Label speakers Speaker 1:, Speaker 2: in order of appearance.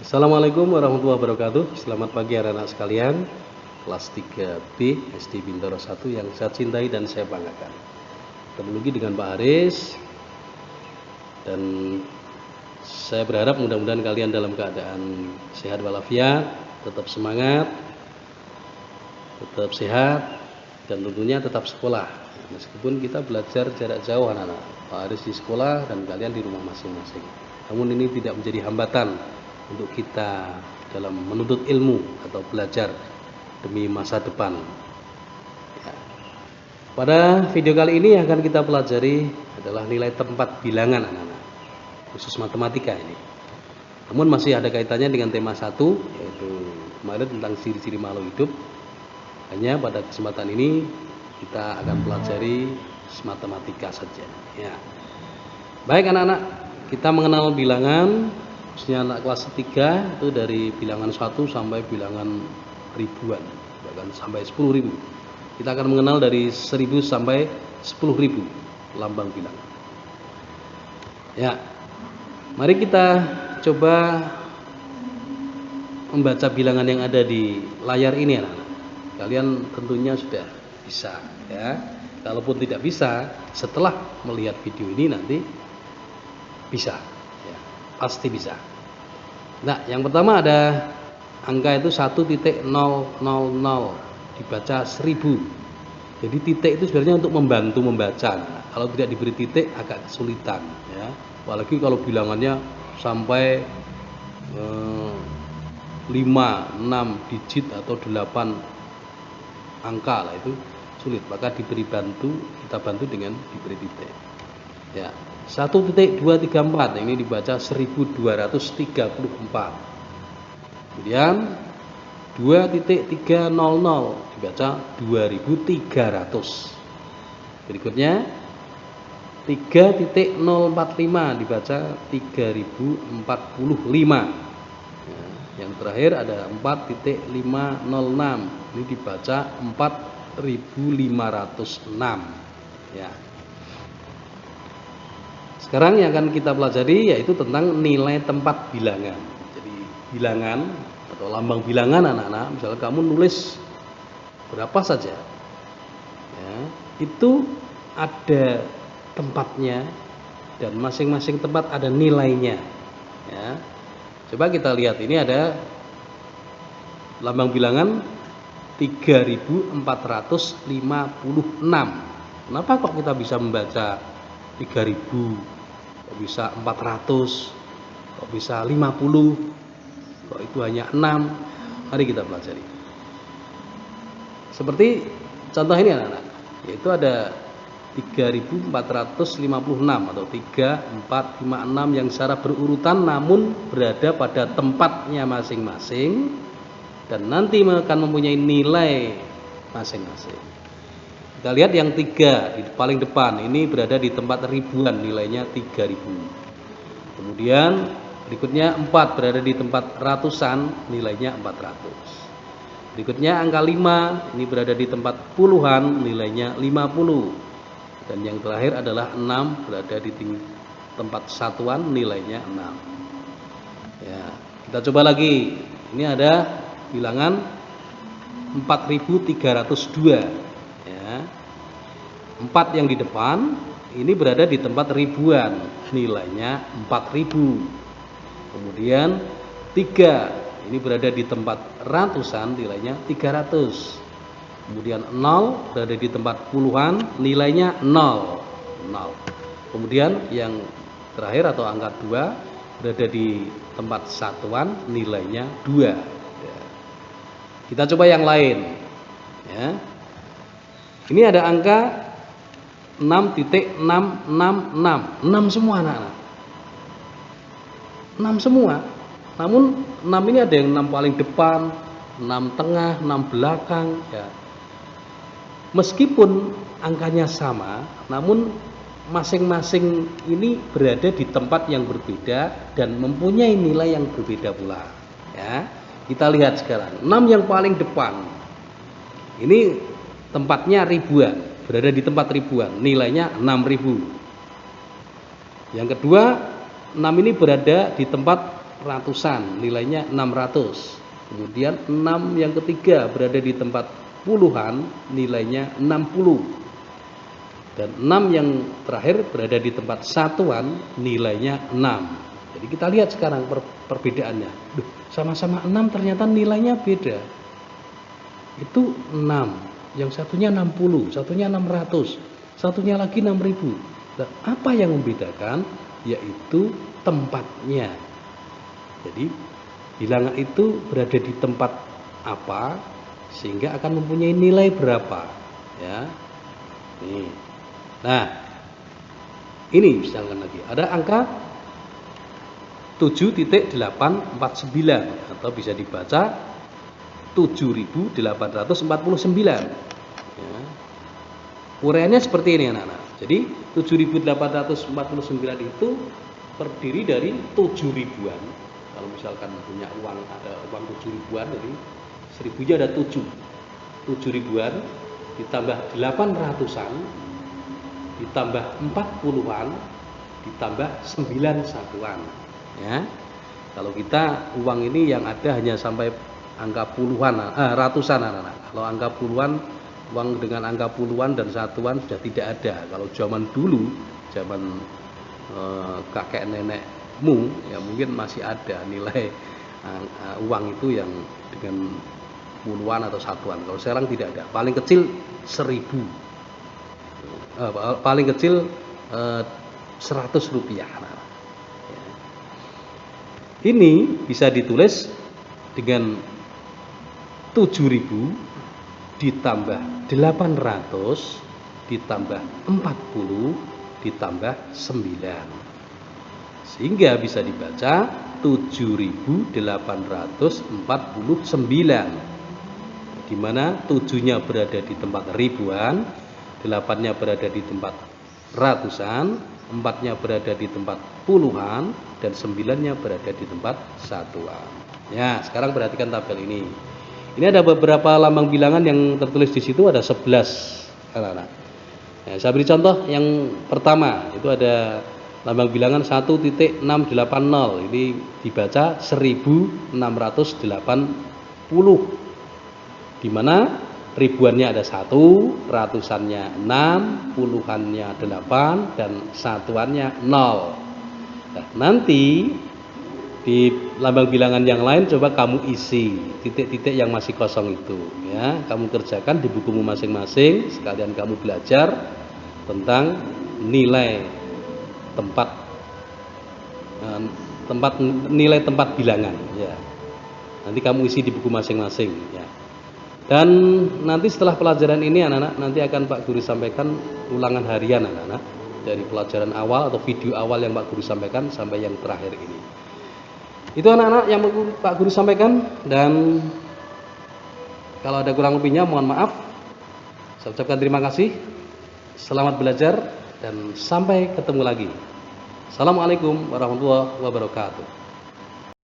Speaker 1: Assalamualaikum warahmatullahi wabarakatuh. Selamat pagi anak-anak sekalian. Kelas 3B SD Bintaro 1 yang saya cintai dan saya banggakan. Ketemu lagi dengan Pak Haris. Dan saya berharap mudah-mudahan kalian dalam keadaan sehat walafiat, tetap semangat, tetap sehat, dan tentunya tetap sekolah. Meskipun kita belajar jarak jauh anak-anak, Pak Haris di sekolah dan kalian di rumah masing-masing. Namun ini tidak menjadi hambatan untuk kita dalam menuntut ilmu atau belajar demi masa depan. Ya. Pada video kali ini yang akan kita pelajari adalah nilai tempat bilangan anak-anak, khusus matematika ini. Namun masih ada kaitannya dengan tema 1, yaitu kemarin tentang ciri-ciri makhluk hidup. Hanya pada kesempatan ini kita akan pelajari matematika saja. Ya. Baik anak-anak, kita mengenal bilangan. Khususnya anak kelas 3 itu dari bilangan 1 sampai bilangan ribuan, bahkan sampai 10.000. Kita akan mengenal dari 1000 sampai 10.000 lambang bilangan. Ya, mari kita coba membaca bilangan yang ada di layar ini anak-anak. Kalian tentunya sudah bisa ya. Kalaupun tidak bisa, setelah melihat video ini nanti bisa ya, pasti bisa. Nah, yang pertama ada angka itu 1.000 dibaca 1000. Jadi titik itu sebenarnya untuk membantu membaca. Nah, kalau tidak diberi titik agak kesulitan ya. Apalagi kalau bilangannya sampai 5, 6 digit atau 8 angka lah, itu sulit. Maka kita bantu dengan diberi titik. Ya. 1.234 ini dibaca 1234. Kemudian 2.300 dibaca 2300. Berikutnya 3.045 dibaca 3045. Ya, yang terakhir ada 4.506 ini dibaca 4506. Ya. Sekarang yang akan kita pelajari yaitu tentang nilai tempat bilangan. Jadi bilangan atau lambang bilangan anak-anak, misalnya kamu nulis berapa saja ya, itu ada tempatnya dan masing-masing tempat ada nilainya ya. Coba kita lihat, ini ada lambang bilangan 3456. Kenapa kok kita bisa membaca 3000, kok bisa 400, kok bisa 50, kok itu hanya 6? Mari kita pelajari. Seperti contoh ini anak-anak, yaitu ada 3456 atau 3456 yang secara berurutan namun berada pada tempatnya masing-masing dan nanti akan mempunyai nilai masing-masing. Kita lihat yang 3 di paling depan ini berada di tempat ribuan, nilainya 3000. Kemudian berikutnya 4 berada di tempat ratusan, nilainya 400. Berikutnya angka 5 ini berada di tempat puluhan, nilainya 50. Dan yang terakhir adalah 6 berada di tempat satuan, nilainya 6. Ya, kita coba lagi. Ini ada bilangan 4302. 4 yang di depan ini berada di tempat ribuan, nilainya 4000. Kemudian 3 ini berada di tempat ratusan, nilainya 300. Kemudian 0 berada di tempat puluhan, nilainya 0. Kemudian yang terakhir atau angka 2 berada di tempat satuan, nilainya 2. Ya. Kita coba yang lain ya. Ini ada angka 6.666. 6 semua anak-anak. 6 semua. Namun 6 ini ada yang 6 paling depan, 6 tengah, 6 belakang ya. Meskipun angkanya sama, namun masing-masing ini berada di tempat yang berbeda dan mempunyai nilai yang berbeda pula ya. Kita lihat sekarang 6 yang paling depan ini tempatnya ribuan, berada di tempat ribuan, nilainya 6000. Yang kedua 6 ini berada di tempat ratusan, nilainya 600. Kemudian 6 yang ketiga berada di tempat puluhan, nilainya 60. Dan 6 yang terakhir berada di tempat satuan, nilainya 6. Jadi kita lihat sekarang perbedaannya. Duh, sama-sama 6 ternyata nilainya beda. Itu 6, yang satunya 60, satunya 600, satunya lagi 6000. Nah, apa yang membedakan? Yaitu tempatnya. Jadi bilangan itu berada di tempat apa sehingga akan mempunyai nilai berapa, ya. Nih. Nah, ini misalkan lagi ada angka 7.849 atau bisa dibaca 7.849. Ya. Uraiannya seperti ini anak-anak. Jadi 7.849 itu terdiri dari 7 ribuan. Kalau misalkan punya uang, ada uang 7 ribuan, jadi 1000-nya ada 7 ribuan ditambah 800-an ditambah 40-an ditambah 9 satuan, ya. Kalau kita uang ini yang ada hanya sampai angka puluhan, ratusan anak-anak. Kalau angka puluhan, uang dengan angka puluhan dan satuan sudah tidak ada. Kalau zaman dulu, zaman kakek nenekmu, ya mungkin masih ada nilai uang itu yang dengan puluhan atau satuan. Kalau sekarang tidak ada. Paling kecil 1000, paling kecil 100 rupiah. Ini bisa ditulis dengan 7.000 ditambah 800 ditambah 40 ditambah 9, sehingga bisa dibaca 7.849, di mana 7-nya berada di tempat ribuan, 8-nya berada di tempat ratusan, 4-nya berada di tempat puluhan, dan 9-nya berada di tempat satuan. Ya, sekarang perhatikan tabel ini. Ini ada beberapa lambang bilangan yang tertulis di situ, ada 11 anak-anak. Ya, saya beri contoh yang pertama, itu ada lambang bilangan 1.680. Ini dibaca 1680, di mana ribuannya ada 1, ratusannya 6, puluhannya 8, dan satuannya 0. Nah, nanti di lambang bilangan yang lain coba kamu isi titik-titik yang masih kosong itu, ya. Kamu kerjakan di bukumu masing-masing, sekalian kamu belajar tentang nilai nilai tempat bilangan, ya. Nanti kamu isi di buku masing-masing, ya. Dan nanti setelah pelajaran ini anak-anak, nanti akan Pak Guru sampaikan ulangan harian anak-anak, dari pelajaran awal atau video awal yang Pak Guru sampaikan sampai yang terakhir ini. Itu anak-anak yang Pak Guru sampaikan, dan kalau ada kurang lebihnya mohon maaf. Saya ucapkan terima kasih. Selamat belajar dan sampai ketemu lagi. Assalamualaikum warahmatullahi wabarakatuh.